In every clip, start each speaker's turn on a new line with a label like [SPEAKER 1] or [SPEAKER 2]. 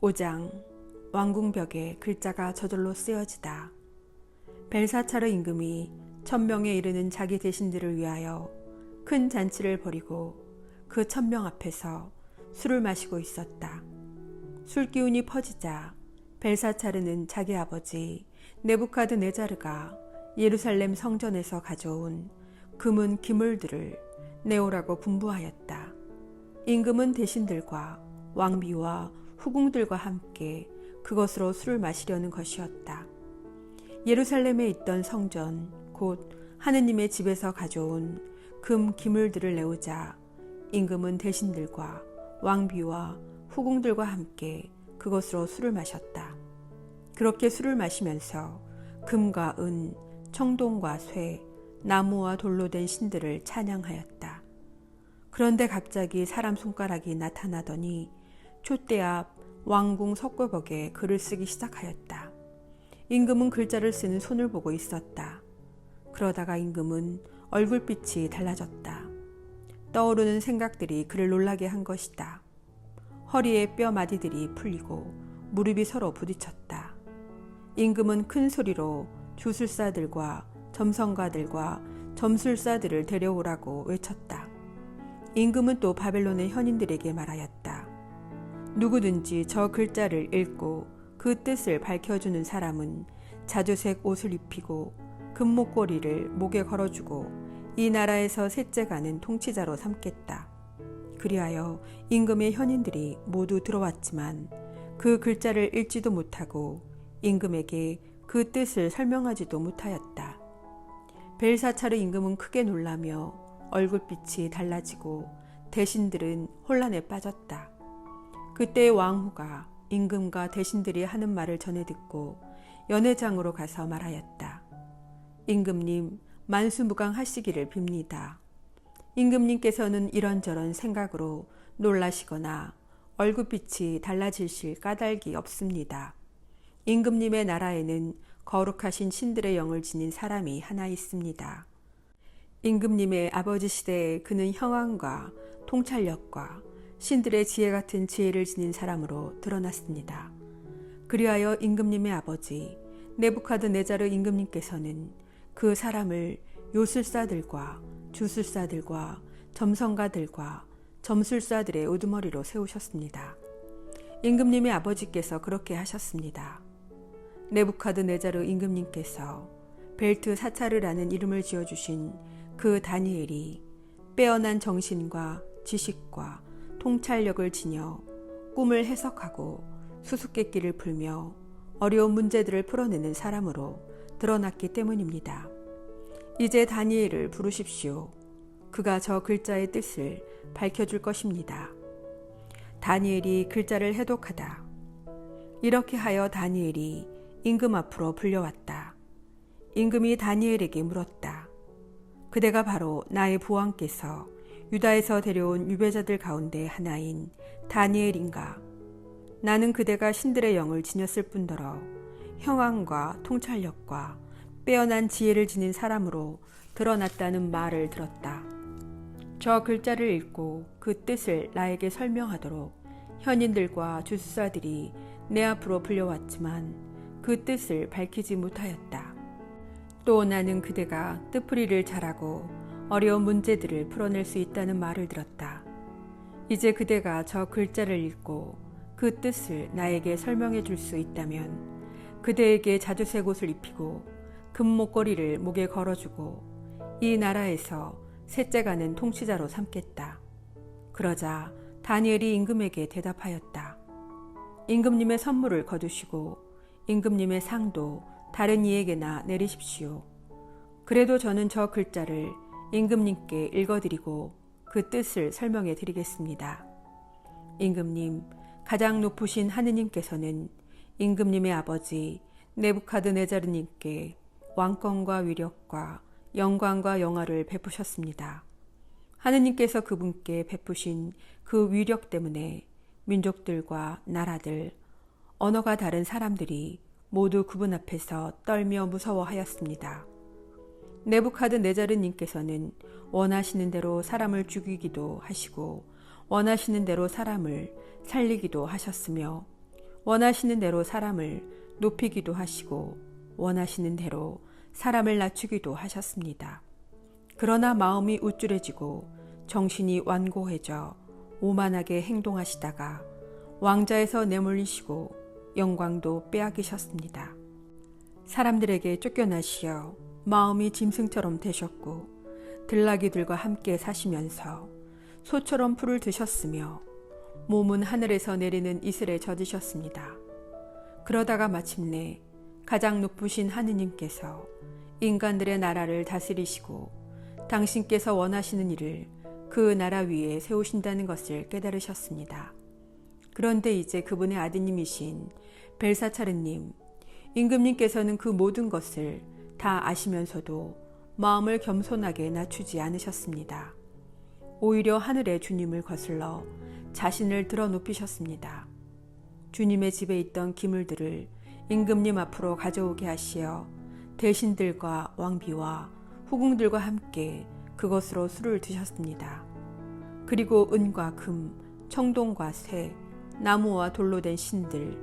[SPEAKER 1] 5장 왕궁벽에 글자가 저절로 쓰여지다. 벨사차르 임금이 1000명에 이르는 자기 대신들을 위하여 큰 잔치를 벌이고 그 1000명 앞에서 술을 마시고 있었다. 술기운이 퍼지자 벨사차르는 자기 아버지 네부카드네자르가 예루살렘 성전에서 가져온 금은 기물들을 내오라고 분부하였다. 임금은 대신들과 왕비와 후궁들과 함께 그것으로 술을 마시려는 것이었다. 예루살렘에 있던 성전 곧 하느님의 집에서 가져온 금 기물들을 내오자 임금은 대신들과 왕비와 후궁들과 함께 그것으로 술을 마셨다. 그렇게 술을 마시면서 금과 은, 청동과 쇠, 나무와 돌로 된 신들을 찬양하였다. 그런데 갑자기 사람 손가락이 나타나더니 촛대 앞 왕궁 석굴벽에 글을 쓰기 시작하였다. 임금은 글자를 쓰는 손을 보고 있었다. 그러다가 임금은 얼굴빛이 달라졌다. 떠오르는 생각들이 그를 놀라게 한 것이다. 허리에 뼈 마디들이 풀리고 무릎이 서로 부딪혔다. 임금은 큰 소리로 주술사들과 점성가들과 점술사들을 데려오라고 외쳤다. 임금은 또 바벨론의 현인들에게 말하였다. 누구든지 저 글자를 읽고 그 뜻을 밝혀주는 사람은 자주색 옷을 입히고 금목걸이를 목에 걸어주고 이 나라에서 셋째 가는 통치자로 삼겠다. 그리하여 임금의 현인들이 모두 들어왔지만 그 글자를 읽지도 못하고 임금에게 그 뜻을 설명하지도 못하였다. 벨사차르 임금은 크게 놀라며 얼굴빛이 달라지고 대신들은 혼란에 빠졌다. 그때 왕후가 임금과 대신들이 하는 말을 전해 듣고 연회장으로 가서 말하였다. 임금님, 만수무강하시기를 빕니다. 임금님께서는 이런저런 생각으로 놀라시거나 얼굴빛이 달라지실 까닭이 없습니다. 임금님의 나라에는 거룩하신 신들의 영을 지닌 사람이 하나 있습니다. 임금님의 아버지 시대에 그는 형황과 통찰력과 신들의 지혜 같은 지혜를 지닌 사람으로 드러났습니다. 그리하여 임금님의 아버지 네부카드네자르 임금님께서는 그 사람을 요술사들과 주술사들과 점성가들과 점술사들의 우두머리로 세우셨습니다. 임금님의 아버지께서 그렇게 하셨습니다. 네부카드네자르 임금님께서 벨트사차르라는 이름을 지어주신 그 다니엘이 빼어난 정신과 지식과 통찰력을 지녀 꿈을 해석하고 수수께끼를 풀며 어려운 문제들을 풀어내는 사람으로 드러났기 때문입니다. 이제 다니엘을 부르십시오. 그가 저 글자의 뜻을 밝혀줄 것입니다. 다니엘이 글자를 해독하다. 이렇게 하여 다니엘이 임금 앞으로 불려왔다. 임금이 다니엘에게 물었다. 그대가 바로 나의 부왕께서 유다에서 데려온 유배자들 가운데 하나인 다니엘인가? 나는 그대가 신들의 영을 지녔을 뿐더러 형황과 통찰력과 빼어난 지혜를 지닌 사람으로 드러났다는 말을 들었다. 저 글자를 읽고 그 뜻을 나에게 설명하도록 현인들과 주술사들이 내 앞으로 불려왔지만 그 뜻을 밝히지 못하였다. 또 나는 그대가 뜻풀이를 잘하고 어려운 문제들을 풀어낼 수 있다는 말을 들었다. 이제 그대가 저 글자를 읽고 그 뜻을 나에게 설명해 줄 수 있다면 그대에게 자주색 옷을 입히고 금목걸이를 목에 걸어주고 이 나라에서 셋째 가는 통치자로 삼겠다. 그러자 다니엘이 임금에게 대답하였다. 임금님의 선물을 거두시고 임금님의 상도 다른 이에게나 내리십시오. 그래도 저는 저 글자를 임금님께 읽어드리고 그 뜻을 설명해 드리겠습니다. 임금님, 가장 높으신 하느님께서는 임금님의 아버지 네부카드네자르님께 왕권과 위력과 영광과 영화를 베푸셨습니다. 하느님께서 그분께 베푸신 그 위력 때문에 민족들과 나라들, 언어가 다른 사람들이 모두 그분 앞에서 떨며 무서워하였습니다. 네부카드네자르님께서는 원하시는 대로 사람을 죽이기도 하시고 원하시는 대로 사람을 살리기도 하셨으며 원하시는 대로 사람을 높이기도 하시고 원하시는 대로 사람을 낮추기도 하셨습니다. 그러나 마음이 우쭐해지고 정신이 완고해져 오만하게 행동하시다가 왕자에서 내몰리시고 영광도 빼앗기셨습니다. 사람들에게 쫓겨나시어 마음이 짐승처럼 되셨고 들나귀들과 함께 사시면서 소처럼 풀을 드셨으며 몸은 하늘에서 내리는 이슬에 젖으셨습니다. 그러다가 마침내 가장 높으신 하느님께서 인간들의 나라를 다스리시고 당신께서 원하시는 일을 그 나라 위에 세우신다는 것을 깨달으셨습니다. 그런데 이제 그분의 아드님이신 벨사차르님, 임금님께서는 그 모든 것을 다 아시면서도 마음을 겸손하게 낮추지 않으셨습니다. 오히려 하늘의 주님을 거슬러 자신을 들어 높이셨습니다. 주님의 집에 있던 기물들을 임금님 앞으로 가져오게 하시어 대신들과 왕비와 후궁들과 함께 그것으로 술을 드셨습니다. 그리고 은과 금, 청동과 쇠, 나무와 돌로 된 신들,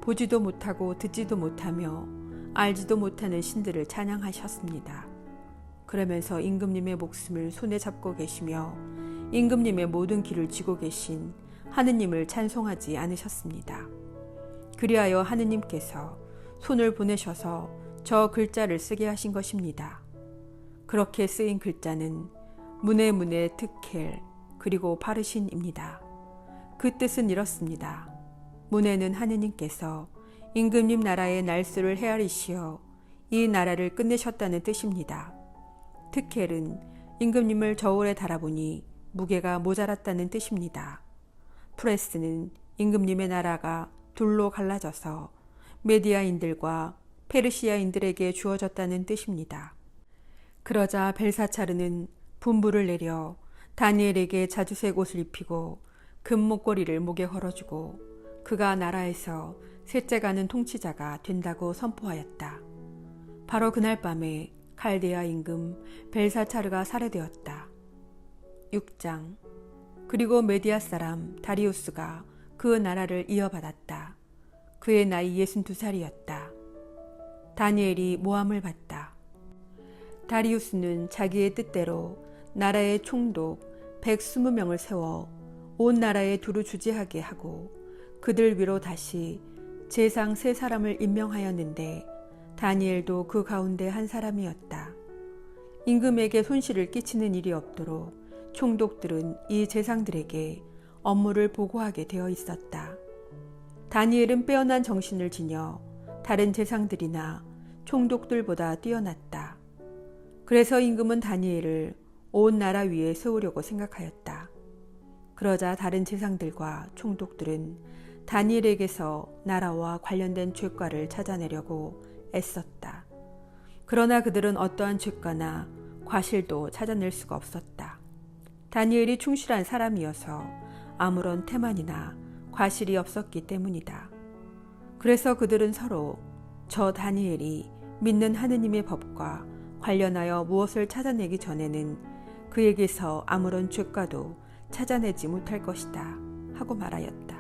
[SPEAKER 1] 보지도 못하고 듣지도 못하며 알지도 못하는 신들을 찬양하셨습니다. 그러면서 임금님의 목숨을 손에 잡고 계시며 임금님의 모든 길을 쥐고 계신 하느님을 찬송하지 않으셨습니다. 그리하여 하느님께서 손을 보내셔서 저 글자를 쓰게 하신 것입니다. 그렇게 쓰인 글자는 문에 트켈 그리고 파르신입니다. 그 뜻은 이렇습니다. 문에는 하느님께서 임금님 나라의 날수를 헤아리시어 이 나라를 끝내셨다는 뜻입니다. 트켈은 임금님을 저울에 달아보니 무게가 모자랐다는 뜻입니다. 프레스는 임금님의 나라가 둘로 갈라져서 메디아인들과 페르시아인들에게 주어졌다는 뜻입니다. 그러자 벨사차르는 분부를 내려 다니엘에게 자주색 옷을 입히고 금 목걸이를 목에 걸어주고 그가 나라에서 셋째 가는 통치자가 된다고 선포하였다. 바로 그날 밤에 칼데아 임금 벨사차르가 살해되었다. 6장. 그리고 메디아 사람 다리우스가 그 나라를 이어받았다. 그의 나이 62살이었다. 다니엘이 모함을 받다. 다리우스는 자기의 뜻대로 나라의 총독 120명을 세워 온 나라에 두루 주지하게 하고 그들 위로 다시 제상 3사람을 임명하였는데 다니엘도 그 가운데 한 사람이었다. 임금에게 손실을 끼치는 일이 없도록 총독들은 이 제상들에게 업무를 보고하게 되어 있었다. 다니엘은 빼어난 정신을 지녀 다른 제상들이나 총독들보다 뛰어났다. 그래서 임금은 다니엘을 온 나라 위에 세우려고 생각하였다. 그러자 다른 제상들과 총독들은 다니엘에게서 나라와 관련된 죄과를 찾아내려고 애썼다. 그러나 그들은 어떠한 죄과나 과실도 찾아낼 수가 없었다. 다니엘이 충실한 사람이어서 아무런 태만이나 과실이 없었기 때문이다. 그래서 그들은 서로 저 다니엘이 믿는 하느님의 법과 관련하여 무엇을 찾아내기 전에는 그에게서 아무런 죄과도 찾아내지 못할 것이다 하고 말하였다.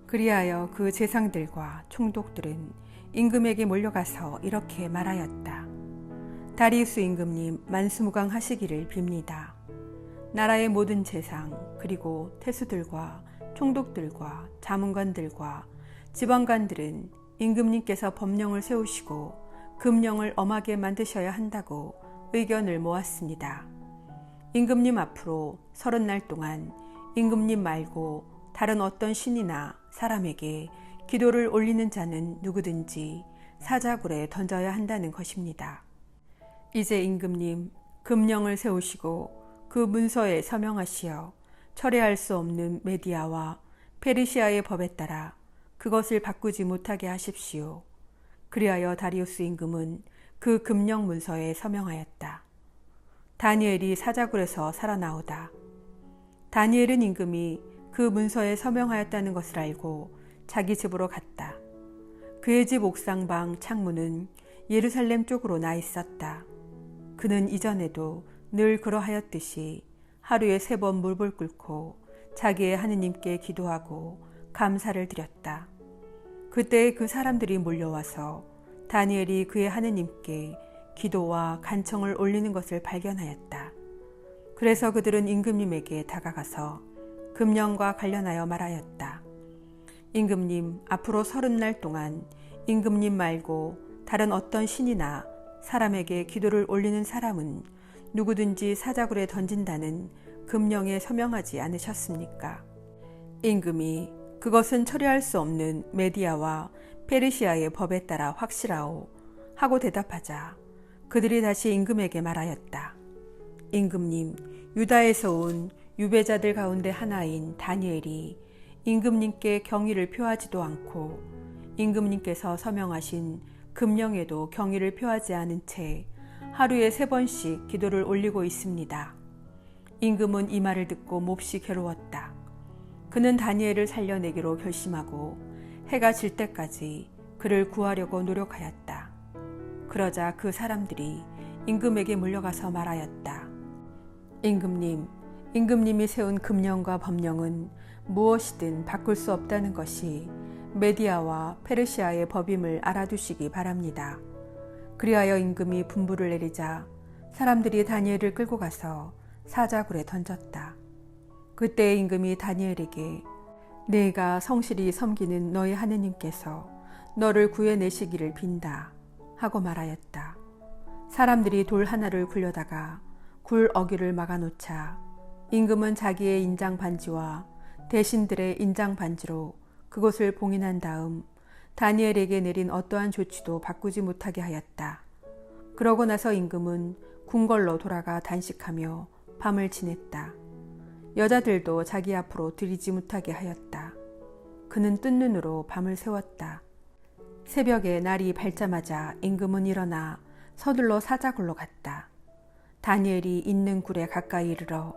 [SPEAKER 1] 그리하여 그 제상들과 총독들은 임금에게 몰려가서 이렇게 말하였다. 다리우스 임금님 만수무강하시기를 빕니다. 나라의 모든 제상 그리고 태수들과 총독들과 자문관들과 지방관들은 임금님께서 법령을 세우시고 금령을 엄하게 만드셔야 한다고 의견을 모았습니다. 임금님 앞으로 30날 동안 임금님 말고 다른 어떤 신이나 사람에게 기도를 올리는 자는 누구든지 사자굴에 던져야 한다는 것입니다. 이제 임금님 금령을 세우시고 그 문서에 서명하시어 철회할 수 없는 메디아와 페르시아의 법에 따라 그것을 바꾸지 못하게 하십시오. 그리하여 다리우스 임금은 그 금령 문서에 서명하였다. 다니엘이 사자굴에서 살아나오다. 다니엘은 임금이 그 문서에 서명하였다는 것을 알고 자기 집으로 갔다. 그의 집 옥상방 창문은 예루살렘 쪽으로 나 있었다. 그는 이전에도 늘 그러하였듯이 하루에 3번 물불 끓고 자기의 하느님께 기도하고 감사를 드렸다. 그때 그 사람들이 몰려와서 다니엘이 그의 하느님께 기도와 간청을 올리는 것을 발견하였다. 그래서 그들은 임금님에게 다가가서 금령과 관련하여 말하였다. 임금님, 앞으로 30날 동안 임금님 말고 다른 어떤 신이나 사람에게 기도를 올리는 사람은 누구든지 사자굴에 던진다는 금령에 서명하지 않으셨습니까? 임금이 그것은 처리할 수 없는 메디아와 페르시아의 법에 따라 확실하오 하고 대답하자 그들이 다시 임금에게 말하였다. 임금님, 유다에서 온 유배자들 가운데 하나인 다니엘이 임금님께 경의를 표하지도 않고 임금님께서 서명하신 금령에도 경의를 표하지 않은 채 하루에 3번씩 기도를 올리고 있습니다. 임금은 이 말을 듣고 몹시 괴로웠다. 그는 다니엘을 살려내기로 결심하고 해가 질 때까지 그를 구하려고 노력하였다. 그러자 그 사람들이 임금에게 몰려가서 말하였다. 임금님, 임금님이 세운 금령과 법령은 무엇이든 바꿀 수 없다는 것이 메디아와 페르시아의 법임을 알아두시기 바랍니다. 그리하여 임금이 분부를 내리자 사람들이 다니엘을 끌고 가서 사자굴에 던졌다. 그때 임금이 다니엘에게 네가 성실히 섬기는 너희 하느님께서 너를 구해내시기를 빈다 하고 말하였다. 사람들이 돌 하나를 굴려다가 굴 어귀를 막아놓자 임금은 자기의 인장 반지와 대신들의 인장 반지로 그곳을 봉인한 다음 다니엘에게 내린 어떠한 조치도 바꾸지 못하게 하였다. 그러고 나서 임금은 궁궐로 돌아가 단식하며 밤을 지냈다. 여자들도 자기 앞으로 들이지 못하게 하였다. 그는 뜬 눈으로 밤을 새웠다. 새벽에 날이 밝자마자 임금은 일어나 서둘러 사자굴로 갔다. 다니엘이 있는 굴에 가까이 이르러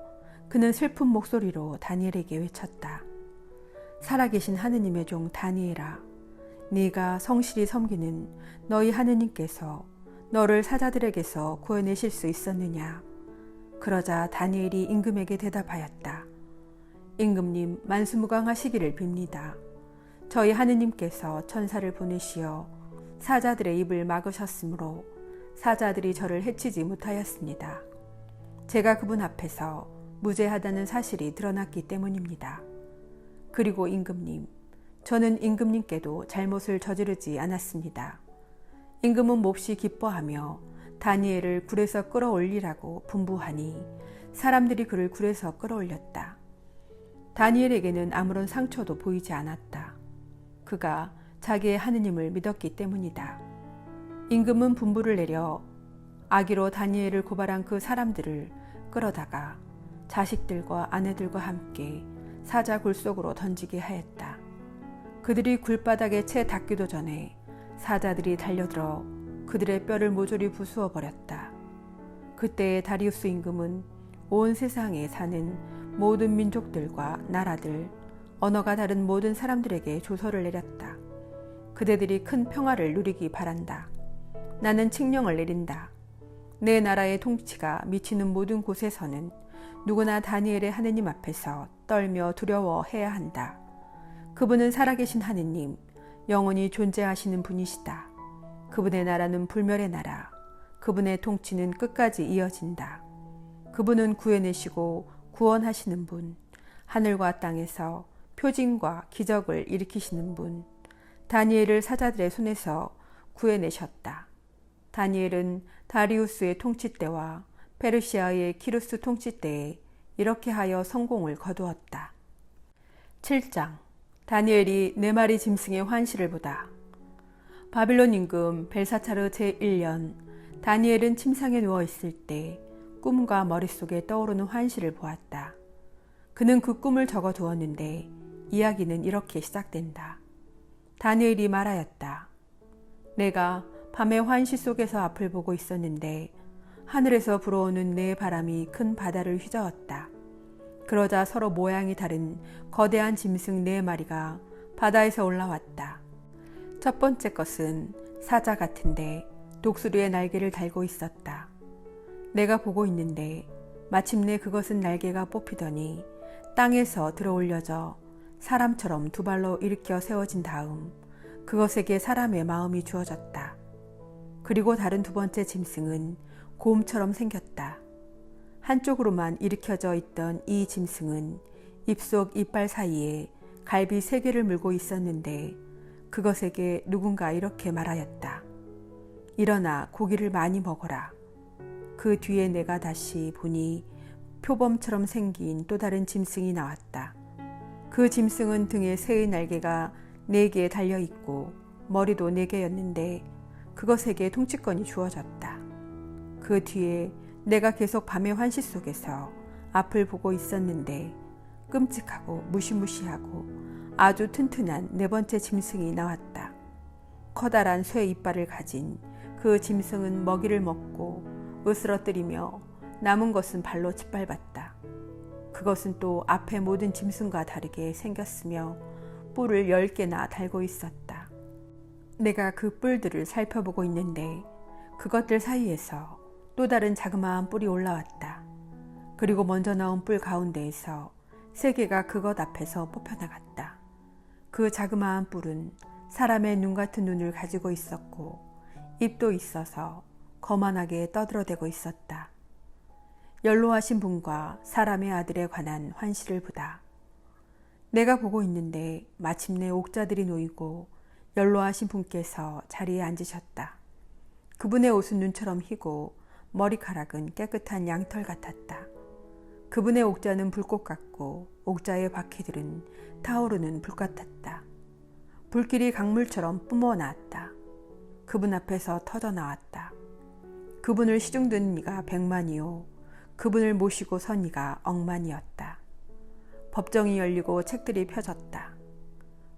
[SPEAKER 1] 그는 슬픈 목소리로 다니엘에게 외쳤다. 살아계신 하느님의 종 다니엘아, 네가 성실히 섬기는 너희 하느님께서 너를 사자들에게서 구해내실 수 있었느냐? 그러자 다니엘이 임금에게 대답하였다. 임금님, 만수무강하시기를 빕니다. 저희 하느님께서 천사를 보내시어 사자들의 입을 막으셨으므로 사자들이 저를 해치지 못하였습니다. 제가 그분 앞에서 무죄하다는 사실이 드러났기 때문입니다. 그리고 임금님, 저는 임금님께도 잘못을 저지르지 않았습니다. 임금은 몹시 기뻐하며 다니엘을 굴에서 끌어올리라고 분부하니 사람들이 그를 굴에서 끌어올렸다. 다니엘에게는 아무런 상처도 보이지 않았다. 그가 자기의 하느님을 믿었기 때문이다. 임금은 분부를 내려 악의로 다니엘을 고발한 그 사람들을 끌어다가 자식들과 아내들과 함께 사자굴 속으로 던지게 하였다. 그들이 굴바닥에 채 닿기도 전에 사자들이 달려들어 그들의 뼈를 모조리 부수어 버렸다. 그때의 다리우스 임금은 온 세상에 사는 모든 민족들과 나라들, 언어가 다른 모든 사람들에게 조서를 내렸다. 그대들이 큰 평화를 누리기 바란다. 나는 칙령을 내린다. 내 나라의 통치가 미치는 모든 곳에서는 누구나 다니엘의 하느님 앞에서 떨며 두려워해야 한다. 그분은 살아계신 하느님, 영원히 존재하시는 분이시다. 그분의 나라는 불멸의 나라, 그분의 통치는 끝까지 이어진다. 그분은 구해내시고 구원하시는 분, 하늘과 땅에서 표징과 기적을 일으키시는 분, 다니엘을 사자들의 손에서 구해내셨다. 다니엘은 다리우스의 통치 때와 페르시아의 키루스 통치 때에 이렇게 하여 성공을 거두었다. 7장. 다니엘이 4마리 짐승의 환시를 보다. 바빌론 임금 벨사차르 제1년 다니엘은 침상에 누워있을 때 꿈과 머릿속에 떠오르는 환시를 보았다. 그는 그 꿈을 적어두었는데 이야기는 이렇게 시작된다. 다니엘이 말하였다. 내가 밤에 환시 속에서 앞을 보고 있었는데 하늘에서 불어오는 네 바람이 큰 바다를 휘저었다. 그러자 서로 모양이 다른 거대한 짐승 4마리가 바다에서 올라왔다. 첫 번째 것은 사자 같은데 독수리의 날개를 달고 있었다. 내가 보고 있는데 마침내 그것은 날개가 뽑히더니 땅에서 들어 올려져 사람처럼 2발로 일으켜 세워진 다음 그것에게 사람의 마음이 주어졌다. 그리고 다른 두 번째 짐승은 곰처럼 생겼다. 한쪽으로만 일으켜져 있던 이 짐승은 입속 이빨 사이에 갈비 3개를 물고 있었는데 그것에게 누군가 이렇게 말하였다. 일어나 고기를 많이 먹어라. 그 뒤에 내가 다시 보니 표범처럼 생긴 또 다른 짐승이 나왔다. 그 짐승은 등에 새의 날개가 4개 달려있고 머리도 4개였는데 그것에게 통치권이 주어졌다. 그 뒤에 내가 계속 밤의 환시 속에서 앞을 보고 있었는데 끔찍하고 무시무시하고 아주 튼튼한 4번째 짐승이 나왔다. 커다란 쇠 이빨을 가진 그 짐승은 먹이를 먹고 으스러뜨리며 남은 것은 발로 짓밟았다. 그것은 또 앞의 모든 짐승과 다르게 생겼으며 뿔을 10개나 달고 있었다. 내가 그 뿔들을 살펴보고 있는데 그것들 사이에서 또 다른 자그마한 뿔이 올라왔다. 그리고 먼저 나온 뿔 가운데에서 3개가 그것 앞에서 뽑혀나갔다. 그 자그마한 뿔은 사람의 눈 같은 눈을 가지고 있었고 입도 있어서 거만하게 떠들어대고 있었다. 연로하신 분과 사람의 아들에 관한 환시를 보다. 내가 보고 있는데 마침내 옥자들이 놓이고 연로하신 분께서 자리에 앉으셨다. 그분의 옷은 눈처럼 희고 머리카락은 깨끗한 양털 같았다. 그분의 옥자는 불꽃 같고 옥자의 바퀴들은 타오르는 불 같았다. 불길이 강물처럼 뿜어나왔다. 그분 앞에서 터져나왔다. 그분을 시중든 이가 100만이요 그분을 모시고 선 이가 10,000,000이었다. 법정이 열리고 책들이 펴졌다.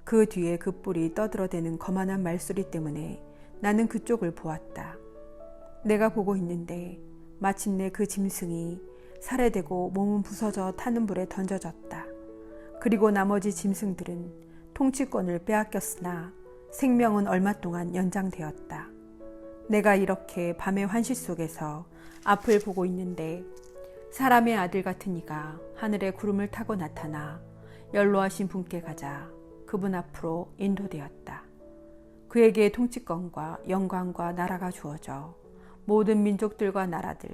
[SPEAKER 1] 그 뒤에 그 뿔이 떠들어대는 거만한 말소리 때문에 나는 그쪽을 보았다. 내가 보고 있는데 마침내 그 짐승이 살해되고 몸은 부서져 타는 불에 던져졌다. 그리고 나머지 짐승들은 통치권을 빼앗겼으나 생명은 얼마 동안 연장되었다. 내가 이렇게 밤의 환시 속에서 앞을 보고 있는데 사람의 아들 같은 이가 하늘의 구름을 타고 나타나 연로하신 분께 가자 그분 앞으로 인도되었다. 그에게 통치권과 영광과 나라가 주어져 모든 민족들과 나라들,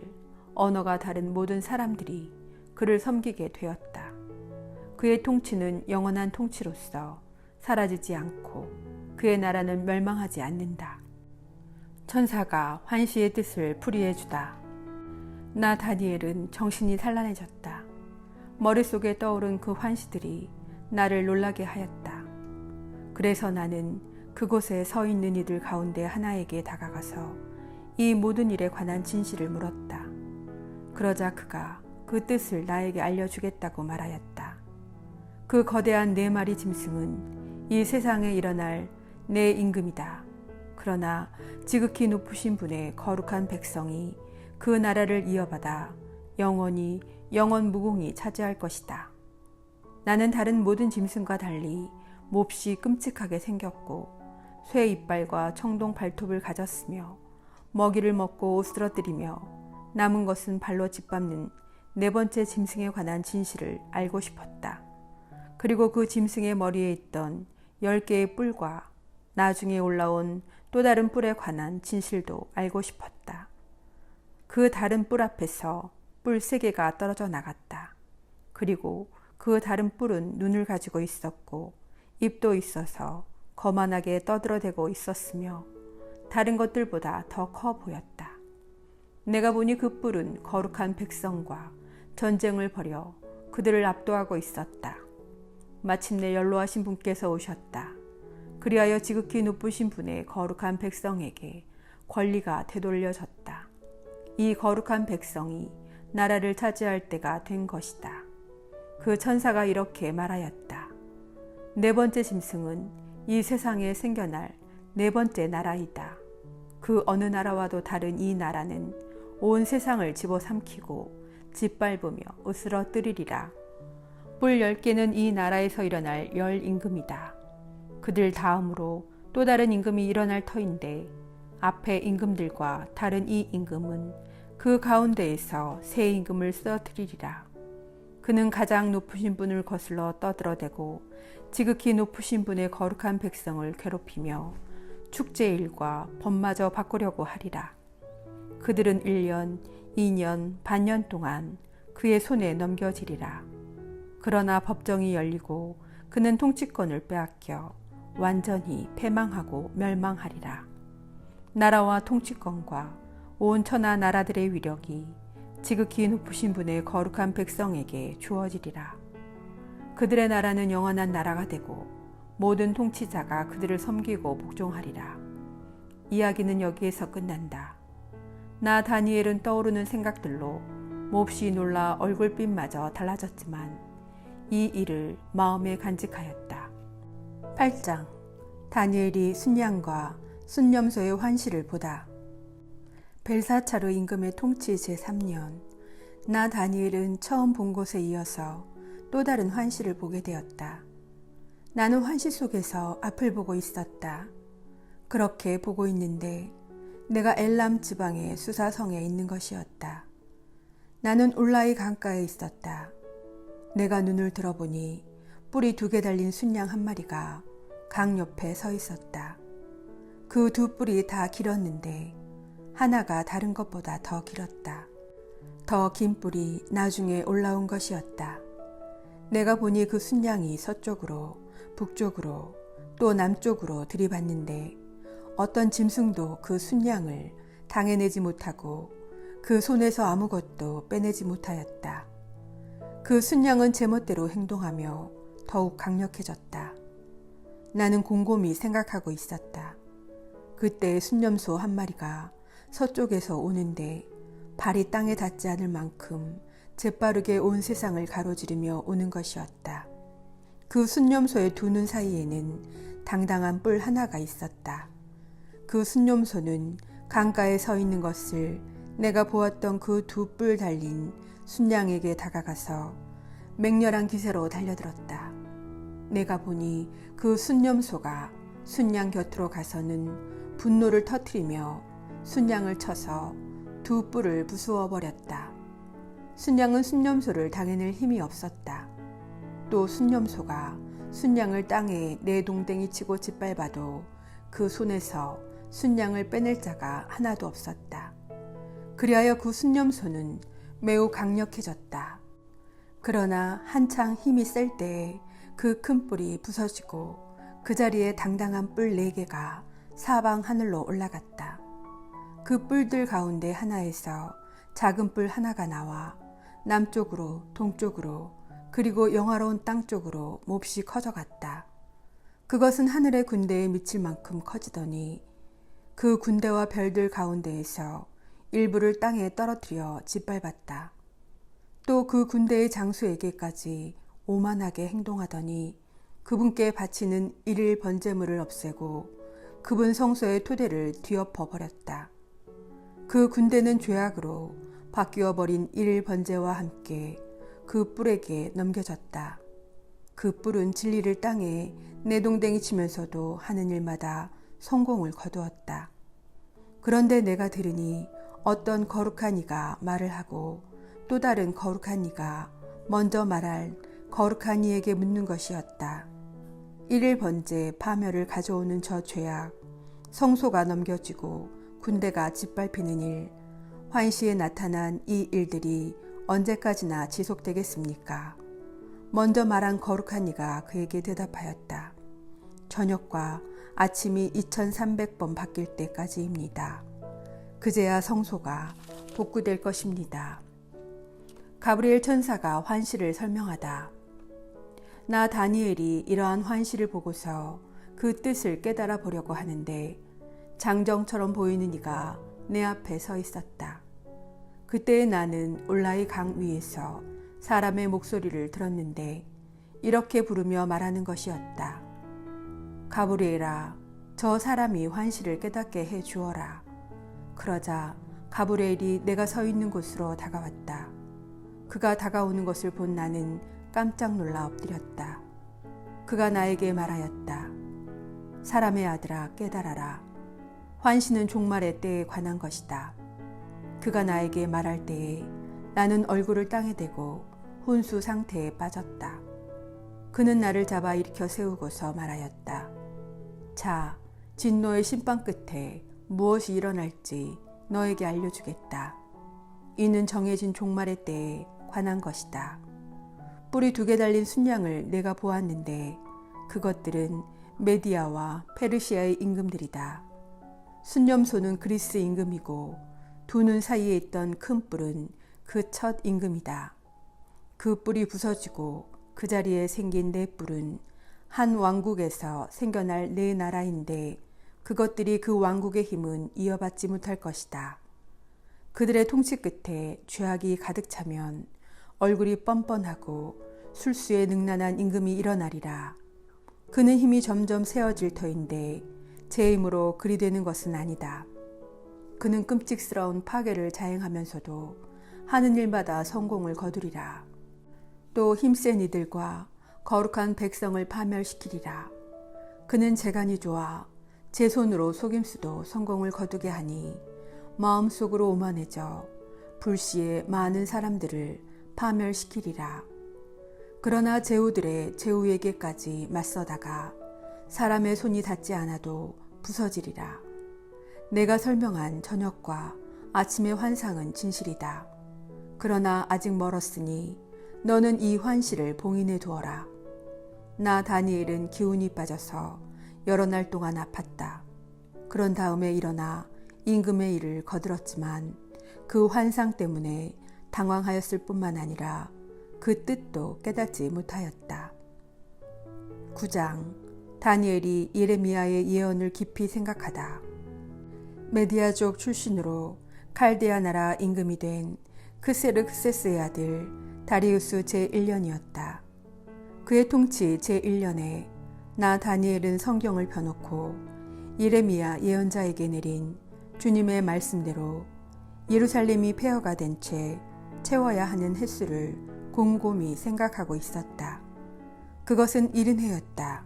[SPEAKER 1] 언어가 다른 모든 사람들이 그를 섬기게 되었다. 그의 통치는 영원한 통치로서 사라지지 않고 그의 나라는 멸망하지 않는다. 천사가 환시의 뜻을 풀이해 주다. 나 다니엘은 정신이 산란해졌다. 머릿속에 떠오른 그 환시들이 나를 놀라게 하였다. 그래서 나는 그곳에 서 있는 이들 가운데 하나에게 다가가서 이 모든 일에 관한 진실을 물었다. 그러자 그가 그 뜻을 나에게 알려주겠다고 말하였다. 그 거대한 4마리 짐승은 이 세상에 일어날 내 임금이다. 그러나 지극히 높으신 분의 거룩한 백성이 그 나라를 이어받아 영원히 영원 무궁히 차지할 것이다. 나는 다른 모든 짐승과 달리 몹시 끔찍하게 생겼고 쇠 이빨과 청동 발톱을 가졌으며 먹이를 먹고 쓰러뜨리며 남은 것은 발로 짓밟는 4번째 짐승에 관한 진실을 알고 싶었다. 그리고 그 짐승의 머리에 있던 10개의 뿔과 나중에 올라온 또 다른 뿔에 관한 진실도 알고 싶었다. 그 다른 뿔 앞에서 뿔 3개가 떨어져 나갔다. 그리고 그 다른 뿔은 눈을 가지고 있었고 입도 있어서 거만하게 떠들어대고 있었으며 다른 것들보다 더 커 보였다. 내가 보니 그 뿔은 거룩한 백성과 전쟁을 벌여 그들을 압도하고 있었다. 마침내 연로하신 분께서 오셨다. 그리하여 지극히 높으신 분의 거룩한 백성에게 권리가 되돌려졌다. 이 거룩한 백성이 나라를 차지할 때가 된 것이다. 그 천사가 이렇게 말하였다. 4번째 짐승은 이 세상에 생겨날 4번째 나라이다. 그 어느 나라와도 다른 이 나라는 온 세상을 집어삼키고 짓밟으며 으스러뜨리리라. 뿔 10개는 이 나라에서 일어날 열 임금이다. 그들 다음으로 또 다른 임금이 일어날 터인데 앞의 임금들과 다른 이 임금은 그 가운데에서 새 임금을 쓰러뜨리리라. 그는 가장 높으신 분을 거슬러 떠들어대고 지극히 높으신 분의 거룩한 백성을 괴롭히며 축제일과 법마저 바꾸려고 하리라. 그들은 1년, 2년, 반년 동안 그의 손에 넘겨지리라. 그러나 법정이 열리고 그는 통치권을 빼앗겨 완전히 패망하고 멸망하리라. 나라와 통치권과 온 천하 나라들의 위력이 지극히 높으신 분의 거룩한 백성에게 주어지리라. 그들의 나라는 영원한 나라가 되고 모든 통치자가 그들을 섬기고 복종하리라. 이야기는 여기에서 끝난다. 나 다니엘은 떠오르는 생각들로 몹시 놀라 얼굴빛마저 달라졌지만 이 일을 마음에 간직하였다. 8장. 다니엘이 순양과 순념소의 환시를 보다. 벨사차르 임금의 통치 제3년, 나 다니엘은 처음 본 곳에 이어서 또 다른 환시를 보게 되었다. 나는 환시 속에서 앞을 보고 있었다. 그렇게 보고 있는데 내가 엘람 지방의 수사성에 있는 것이었다. 나는 울라이 강가에 있었다. 내가 눈을 들어보니 뿔이 2개 달린 순양 한 마리가 강 옆에 서 있었다. 그 2 뿔이 다 길었는데 하나가 다른 것보다 더 길었다. 더 긴 뿔이 나중에 올라온 것이었다. 내가 보니 그 순양이 서쪽으로, 북쪽으로, 또 남쪽으로 들이받는데 어떤 짐승도 그 순양을 당해내지 못하고 그 손에서 아무것도 빼내지 못하였다. 그 순양은 제멋대로 행동하며 더욱 강력해졌다. 나는 곰곰이 생각하고 있었다. 그때 순념소 한 마리가 서쪽에서 오는데 발이 땅에 닿지 않을 만큼 재빠르게 온 세상을 가로지르며 오는 것이었다. 그 순념소의 2 눈 사이에는 당당한 뿔 하나가 있었다. 그 순념소는 강가에 서 있는 것을 내가 보았던 그 2 뿔 달린 순양에게 다가가서 맹렬한 기세로 달려들었다. 내가 보니 그 순념소가 순양 곁으로 가서는 분노를 터뜨리며 순양을 쳐서 2 뿔을 부수어 버렸다. 순양은 순념소를 당해낼 힘이 없었다. 또 순념소가 순양을 땅에 내동댕이 치고 짓밟아도 그 손에서 순양을 빼낼 자가 하나도 없었다. 그리하여 그 순념소는 매우 강력해졌다. 그러나 한창 힘이 셀 때에 그 큰 뿔이 부서지고 그 자리에 당당한 뿔 4개가 사방 하늘로 올라갔다. 그 뿔들 가운데 하나에서 작은 뿔 하나가 나와 남쪽으로, 동쪽으로, 그리고 영화로운 땅 쪽으로 몹시 커져갔다. 그것은 하늘의 군대에 미칠 만큼 커지더니 그 군대와 별들 가운데에서 일부를 땅에 떨어뜨려 짓밟았다. 또 그 군대의 장수에게까지 오만하게 행동하더니 그분께 바치는 일일 번제물을 없애고 그분 성소의 토대를 뒤엎어 버렸다. 그 군대는 죄악으로 바뀌어 버린 일일 번제와 함께 그 뿔에게 넘겨졌다. 그 뿔은 진리를 땅에 내동댕이 치면서도 하는 일마다 성공을 거두었다. 그런데 내가 들으니 어떤 거룩한 이가 말을 하고 또 다른 거룩한 이가 먼저 말할 거룩한 이에게 묻는 것이었다. 일일 번제 파멸을 가져오는 저 죄악, 성소가 넘겨지고 군대가 짓밟히는 일, 환시에 나타난 이 일들이 언제까지나 지속되겠습니까? 먼저 말한 거룩한 이가 그에게 대답하였다. 저녁과 아침이 2300번 바뀔 때까지입니다. 그제야 성소가 복구될 것입니다. 가브리엘 천사가 환시를 설명하다. 나 다니엘이 이러한 환시를 보고서 그 뜻을 깨달아 보려고 하는데 장정처럼 보이는 이가 내 앞에 서 있었다. 그때 나는 울라이 강 위에서 사람의 목소리를 들었는데 이렇게 부르며 말하는 것이었다. 가브리엘아, 저 사람이 환시를 깨닫게 해 주어라. 그러자 가브리엘이 내가 서 있는 곳으로 다가왔다. 그가 다가오는 것을 본 나는 깜짝 놀라 엎드렸다. 그가 나에게 말하였다. 사람의 아들아, 깨달아라. 환시는 종말의 때에 관한 것이다. 그가 나에게 말할 때에 나는 얼굴을 땅에 대고 혼수 상태에 빠졌다. 그는 나를 잡아 일으켜 세우고서 말하였다. 자, 진노의 심판 끝에 무엇이 일어날지 너에게 알려주겠다. 이는 정해진 종말의 때에 관한 것이다. 뿔이 2개 달린 순양을 내가 보았는데 그것들은 메디아와 페르시아의 임금들이다. 순념소는 그리스 임금이고 두 눈 사이에 있던 큰 뿔은 그 첫 임금이다. 그 뿔이 부서지고 그 자리에 생긴 4뿔은 한 왕국에서 생겨날 4나라인데 그것들이 그 왕국의 힘은 이어받지 못할 것이다. 그들의 통치 끝에 죄악이 가득 차면 얼굴이 뻔뻔하고 술수에 능란한 임금이 일어나리라. 그는 힘이 점점 세어질 터인데 제 힘으로 그리 되는 것은 아니다. 그는 끔찍스러운 파괴를 자행하면서도 하는 일마다 성공을 거두리라. 또 힘센 이들과 거룩한 백성을 파멸시키리라. 그는 재간이 좋아 제 손으로 속임수도 성공을 거두게 하니 마음속으로 오만해져 불시에 많은 사람들을 파멸시키리라. 그러나 제후들의 제후에게까지 맞서다가 사람의 손이 닿지 않아도 부서지리라. 내가 설명한 저녁과 아침의 환상은 진실이다. 그러나 아직 멀었으니 너는 이 환시를 봉인해 두어라. 나 다니엘은 기운이 빠져서 여러 날 동안 아팠다. 그런 다음에 일어나 임금의 일을 거들었지만 그 환상 때문에 당황하였을 뿐만 아니라 그 뜻도 깨닫지 못하였다. 9장. 다니엘이 예레미야의 예언을 깊이 생각하다. 메디아족 출신으로 칼데아 나라 임금이 된 크세르크세스의 아들 다리우스 제1년이었다. 그의 통치 제1년에 나 다니엘은 성경을 펴놓고 예레미야 예언자에게 내린 주님의 말씀대로 예루살렘이 폐허가 된 채 채워야 하는 횟수를 곰곰이 생각하고 있었다. 그것은 이른 해였다.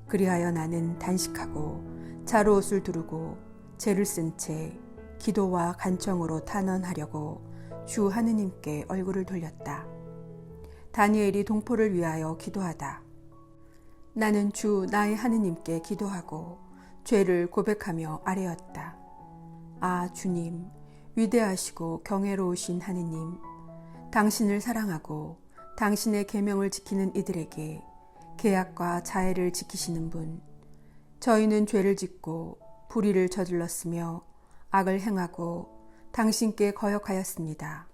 [SPEAKER 1] 그리하여 나는 단식하고 자루옷을 두르고 죄를 쓴 채 기도와 간청으로 탄원하려고 주 하느님께 얼굴을 돌렸다. 다니엘이 동포를 위하여 기도하다. 나는 주 나의 하느님께 기도하고 죄를 고백하며 아뢰었다. 아 주님, 위대하시고 경애로우신 하느님, 당신을 사랑하고 당신의 계명을 지키는 이들에게 계약과 자애를 지키시는 분, 저희는 죄를 짓고 불의를 저질렀으며 악을 행하고 당신께 거역하였습니다.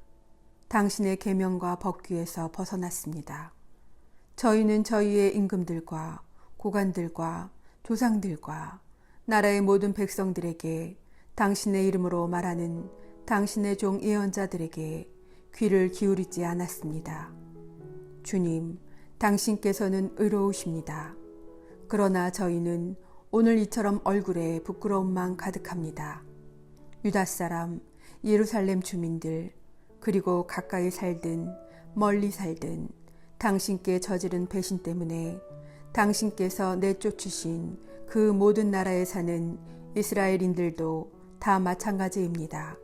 [SPEAKER 1] 당신의 계명과 법규에서 벗어났습니다. 저희는 저희의 임금들과 고관들과 조상들과 나라의 모든 백성들에게 당신의 이름으로 말하는 당신의 종 예언자들에게 귀를 기울이지 않았습니다. 주님, 당신께서는 의로우십니다. 그러나 저희는 오늘 이처럼 얼굴에 부끄러움만 가득합니다. 유다 사람, 예루살렘 주민들, 그리고 가까이 살든 멀리 살든 당신께 저지른 배신 때문에 당신께서 내쫓으신 그 모든 나라에 사는 이스라엘인들도 다 마찬가지입니다.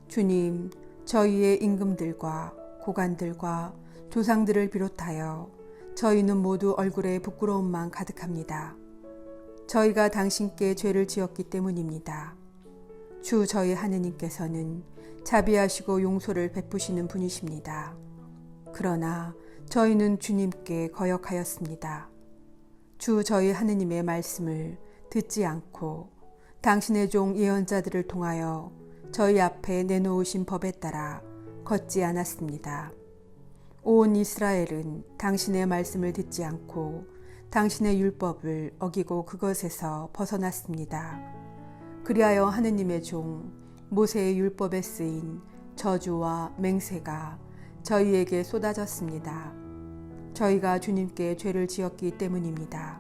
[SPEAKER 1] 주님, 저희의 임금들과 고관들과 조상들을 비롯하여 저희는 모두 얼굴에 부끄러움만 가득합니다. 저희가 당신께 죄를 지었기 때문입니다. 주 저희 하느님께서는 자비하시고 용서를 베푸시는 분이십니다. 그러나 저희는 주님께 거역하였습니다. 주 저희 하느님의 말씀을 듣지 않고 당신의 종 예언자들을 통하여 저희 앞에 내놓으신 법에 따라 걷지 않았습니다. 온 이스라엘은 당신의 말씀을 듣지 않고 당신의 율법을 어기고 그것에서 벗어났습니다. 그리하여 하느님의 종 모세의 율법에 쓰인 저주와 맹세가 저희에게 쏟아졌습니다. 저희가 주님께 죄를 지었기 때문입니다.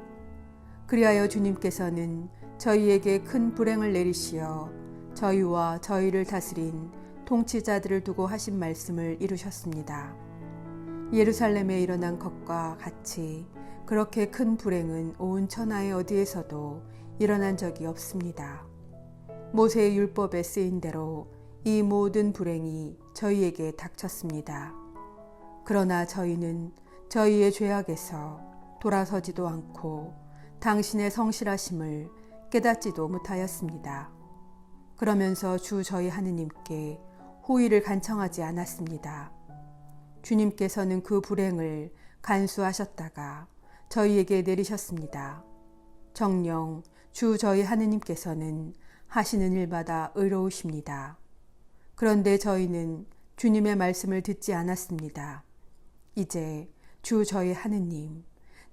[SPEAKER 1] 그리하여 주님께서는 저희에게 큰 불행을 내리시어 저희와 저희를 다스린 통치자들을 두고 하신 말씀을 이루셨습니다. 예루살렘에 일어난 것과 같이 그렇게 큰 불행은 온 천하의 어디에서도 일어난 적이 없습니다. 모세의 율법에 쓰인 대로 이 모든 불행이 저희에게 닥쳤습니다. 그러나 저희는 저희의 죄악에서 돌아서지도 않고 당신의 성실하심을 깨닫지도 못하였습니다. 그러면서 주 저희 하느님께 호의를 간청하지 않았습니다. 주님께서는 그 불행을 간수하셨다가 저희에게 내리셨습니다. 정녕 주 저희 하느님께서는 하시는 일마다 의로우십니다. 그런데 저희는 주님의 말씀을 듣지 않았습니다. 이제 주 저희 하느님,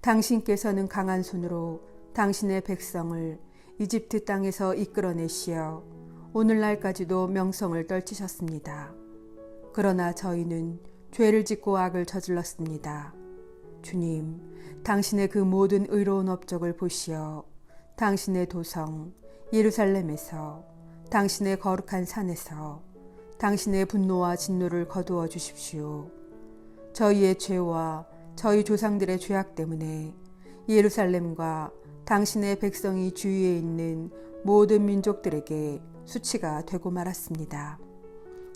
[SPEAKER 1] 당신께서는 강한 손으로 당신의 백성을 이집트 땅에서 이끌어내시어 오늘날까지도 명성을 떨치셨습니다. 그러나 저희는 죄를 짓고 악을 저질렀습니다. 주님, 당신의 그 모든 의로운 업적을 보시어 당신의 도성 예루살렘에서 당신의 거룩한 산에서 당신의 분노와 진노를 거두어 주십시오. 저희의 죄와 저희 조상들의 죄악 때문에 예루살렘과 당신의 백성이 주위에 있는 모든 민족들에게 수치가 되고 말았습니다.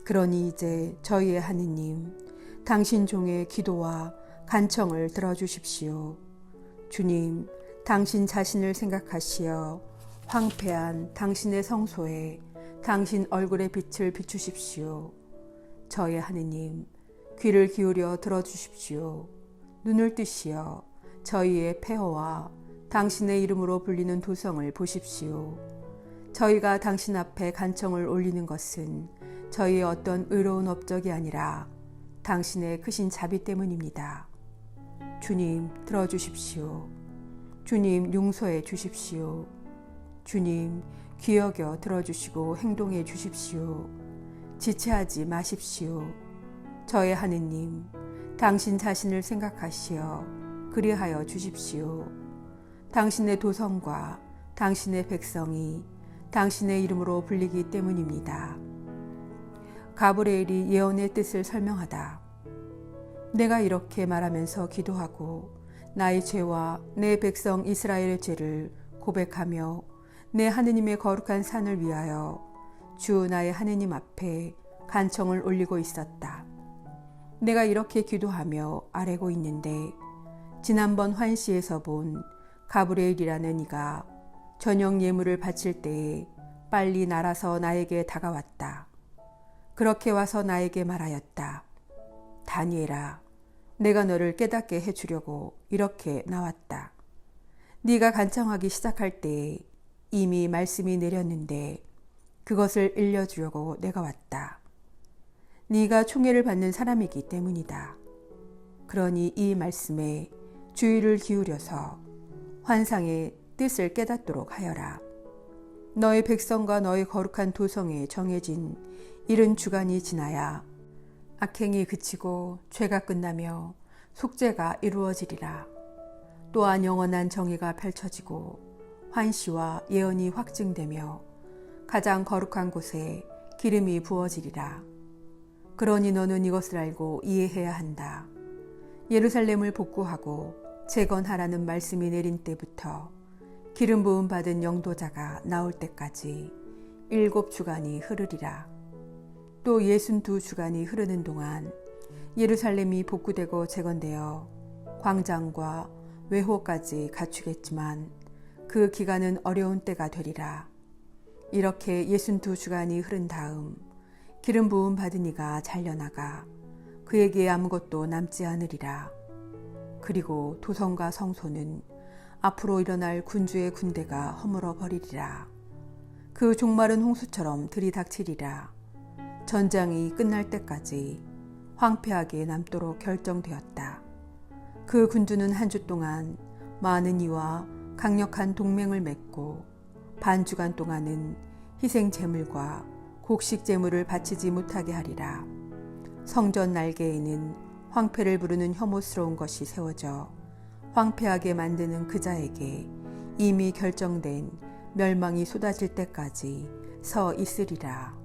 [SPEAKER 1] 그러니 이제 저희의 하느님, 당신 종의 기도와 간청을 들어주십시오. 주님, 당신 자신을 생각하시어 황폐한 당신의 성소에 당신 얼굴의 빛을 비추십시오. 저의 하느님, 귀를 기울여 들어주십시오. 눈을 뜨시어 저희의 폐허와 당신의 이름으로 불리는 도성을 보십시오. 저희가 당신 앞에 간청을 올리는 것은 저희의 어떤 의로운 업적이 아니라 당신의 크신 자비 때문입니다. 주님, 들어주십시오. 주님, 용서해 주십시오. 주님, 귀 여겨 들어주시고 행동해 주십시오. 지체하지 마십시오. 저의 하느님, 당신 자신을 생각하시어 그리하여 주십시오. 당신의 도성과 당신의 백성이 당신의 이름으로 불리기 때문입니다. 가브리엘이 예언의 뜻을 설명하다. 내가 이렇게 말하면서 기도하고 나의 죄와 내 백성 이스라엘의 죄를 고백하며 내 하느님의 거룩한 산을 위하여 주 나의 하느님 앞에 간청을 올리고 있었다. 내가 이렇게 기도하며 아뢰고 있는데 지난번 환시에서 본 가브리엘이라는 이가 저녁 예물을 바칠 때에 빨리 날아서 나에게 다가왔다. 그렇게 와서 나에게 말하였다. 다니엘아, 내가 너를 깨닫게 해주려고 이렇게 나왔다. 네가 간청하기 시작할 때에 이미 말씀이 내렸는데 그것을 일러주려고 내가 왔다. 네가 총애를 받는 사람이기 때문이다. 그러니 이 말씀에 주의를 기울여서 환상의 뜻을 깨닫도록 하여라. 너의 백성과 너의 거룩한 도성에 정해진 이른 주간이 지나야 악행이 그치고 죄가 끝나며 속죄가 이루어지리라. 또한 영원한 정의가 펼쳐지고 환시와 예언이 확증되며 가장 거룩한 곳에 기름이 부어지리라. 그러니 너는 이것을 알고 이해해야 한다. 예루살렘을 복구하고 재건하라는 말씀이 내린 때부터 기름 부음 받은 영도자가 나올 때까지 7주간이 흐르리라. 또 62주간이 흐르는 동안 예루살렘이 복구되고 재건되어 광장과 외호까지 갖추겠지만 그 기간은 어려운 때가 되리라. 이렇게 62주간이 흐른 다음 기름 부음 받은 이가 잘려나가 그에게 아무것도 남지 않으리라. 그리고 도성과 성소는 앞으로 일어날 군주의 군대가 허물어 버리리라. 그 종마른 홍수처럼 들이닥치리라. 전장이 끝날 때까지 황폐하게 남도록 결정되었다. 그 군주는 한 주 동안 많은 이와 강력한 동맹을 맺고 반주간 동안은 희생 제물과 곡식 제물을 바치지 못하게 하리라. 성전 날개에는 황폐를 부르는 혐오스러운 것이 세워져 황폐하게 만드는 그 자에게 이미 결정된 멸망이 쏟아질 때까지 서 있으리라.